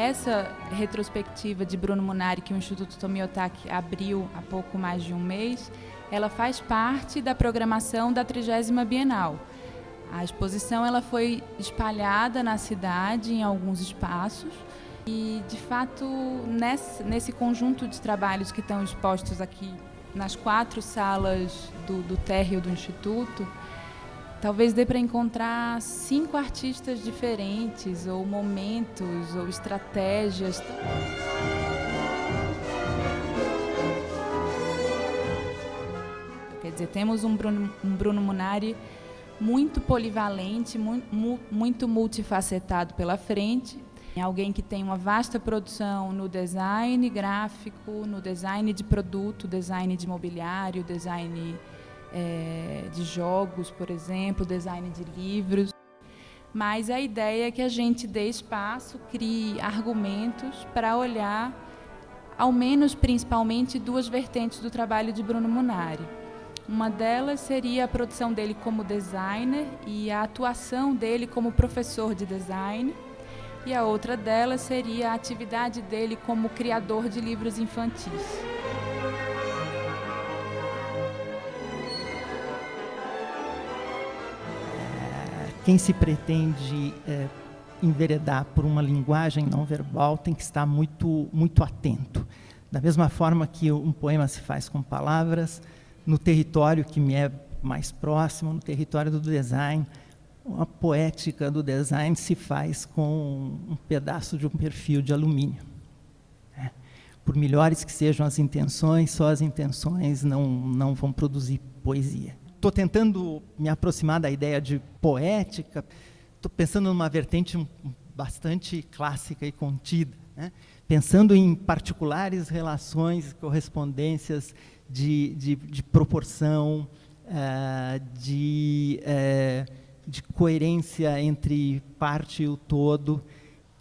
Essa retrospectiva de Bruno Munari, que o Instituto Tomiotaki abriu há pouco mais de um mês, ela faz parte da programação da 30ª Bienal. A exposição ela foi espalhada na cidade, em alguns espaços, e, de fato, nesse conjunto de trabalhos que estão expostos aqui nas 4 salas do térreo do Instituto, talvez dê para encontrar 5 artistas diferentes, ou momentos, ou estratégias. Quer dizer, temos um Bruno Munari muito polivalente, muito multifacetado pela frente. Alguém que tem uma vasta produção no design gráfico, no design de produto, design de mobiliário, design de jogos, por exemplo, design de livros. Mas a ideia é que a gente dê espaço, crie argumentos para olhar, ao menos principalmente, 2 vertentes do trabalho de Bruno Munari. Uma delas seria a produção dele como designer e a atuação dele como professor de design. E a outra delas seria a atividade dele como criador de livros infantis. Quem se pretende enveredar por uma linguagem não verbal tem que estar muito, muito atento. Da mesma forma que um poema se faz com palavras, no território que me é mais próximo, no território do design, a poética do design se faz com um pedaço de um perfil de alumínio. Por melhores que sejam as intenções, só as intenções não vão produzir poesia. Estou tentando me aproximar da ideia de poética, estou pensando numa vertente bastante clássica e contida, né? Pensando em particulares relações, correspondências de proporção, de coerência entre parte e o todo.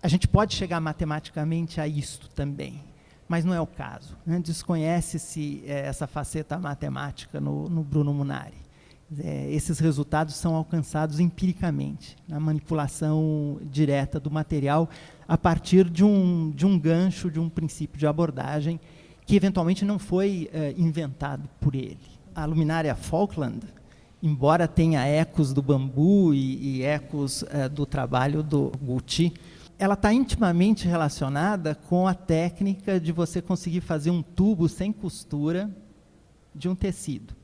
A gente pode chegar matematicamente a isto também, mas não é o caso, né? Desconhece-se essa faceta matemática no Bruno Munari. Esses resultados são alcançados empiricamente, na manipulação direta do material, a partir de um gancho, de um princípio de abordagem, que eventualmente não foi inventado por ele. A luminária Falkland, embora tenha ecos do bambu e ecos do trabalho do Gucci, ela está intimamente relacionada com a técnica de você conseguir fazer um tubo sem costura de um tecido.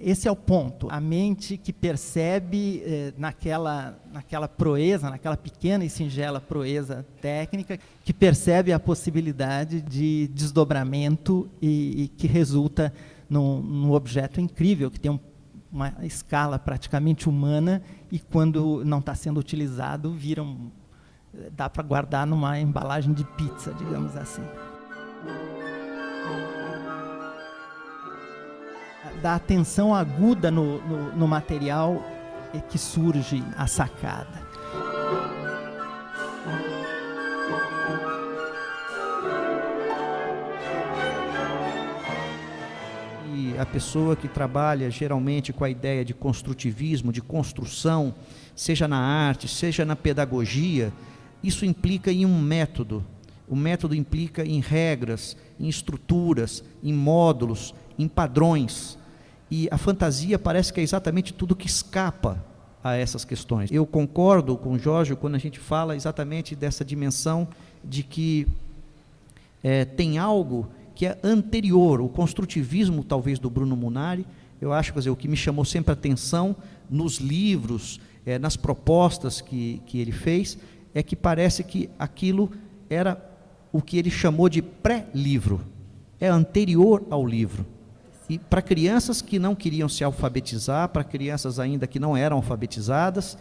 Esse é o ponto. A mente que percebe naquela proeza, naquela pequena e singela proeza técnica, que percebe a possibilidade de desdobramento e que resulta num objeto incrível, que tem uma escala praticamente humana e, quando não está sendo utilizado, dá para guardar numa embalagem de pizza, digamos assim. Da atenção aguda no material é que surge a sacada. E a pessoa que trabalha geralmente com a ideia de construtivismo, de construção, seja na arte, seja na pedagogia, isso implica em um método. O método implica em regras, em estruturas, em módulos, em padrões. E a fantasia parece que é exatamente tudo que escapa a essas questões. Eu concordo com o Jorge quando a gente fala exatamente dessa dimensão de que tem algo que é anterior, o construtivismo talvez do Bruno Munari. Eu acho, quer dizer, o que me chamou sempre a atenção nos livros, nas propostas que ele fez, é que parece que aquilo era o que ele chamou de pré-livro, é anterior ao livro. E para crianças que não queriam se alfabetizar, para crianças ainda que não eram alfabetizadas,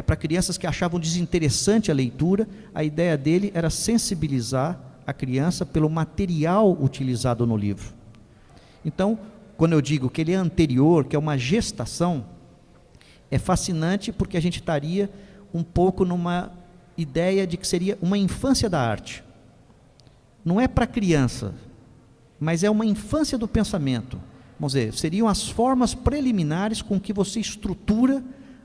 para crianças que achavam desinteressante a leitura, a ideia dele era sensibilizar a criança pelo material utilizado no livro. Então, quando eu digo que ele é anterior, que é uma gestação, é fascinante porque a gente estaria um pouco numa ideia de que seria uma infância da arte. Não é para criança, mas é uma infância do pensamento. Vamos dizer, seriam as formas preliminares com que você estrutura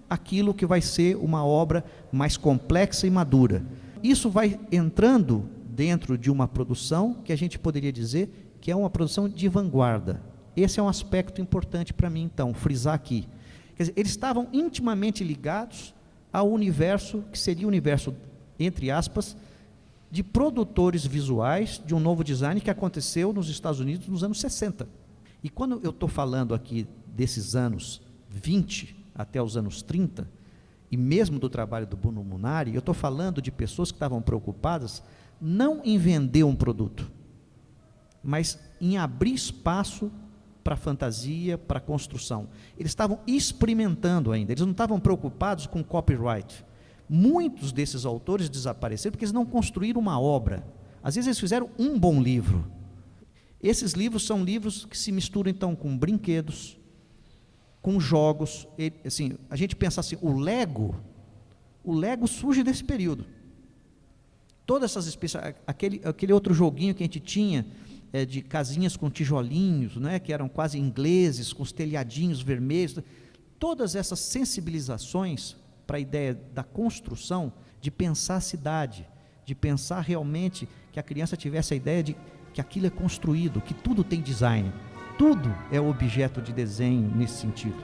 aquilo que vai ser uma obra mais complexa e madura. isso vai entrando dentro de uma produção que a gente poderia dizer que é uma produção de vanguarda. Esse é um aspecto importante para mim, então, frisar aqui. Quer dizer, eles estavam intimamente ligados ao universo, que seria o universo, entre aspas, de produtores visuais de um novo design que aconteceu nos Estados Unidos nos anos 60. E quando eu estou falando aqui desses anos 20 até os anos 30, e mesmo do trabalho do Bruno Munari, eu estou falando de pessoas que estavam preocupadas não em vender um produto, mas em abrir espaço para a fantasia, para a construção. Eles estavam experimentando ainda, eles não estavam preocupados com copyright. Muitos desses autores desapareceram porque eles não construíram uma obra. Às vezes eles fizeram um bom livro. Esses livros são livros que se misturam então com brinquedos, com jogos. Assim, a gente pensa assim, o Lego surge desse período. Todas essas espécies, aquele outro joguinho que a gente tinha, de casinhas com tijolinhos, né, que eram quase ingleses, com os telhadinhos vermelhos, todas essas sensibilizações para a ideia da construção, de pensar a cidade, de pensar realmente que a criança tivesse a ideia de que aquilo é construído, que tudo tem design, tudo é objeto de desenho nesse sentido.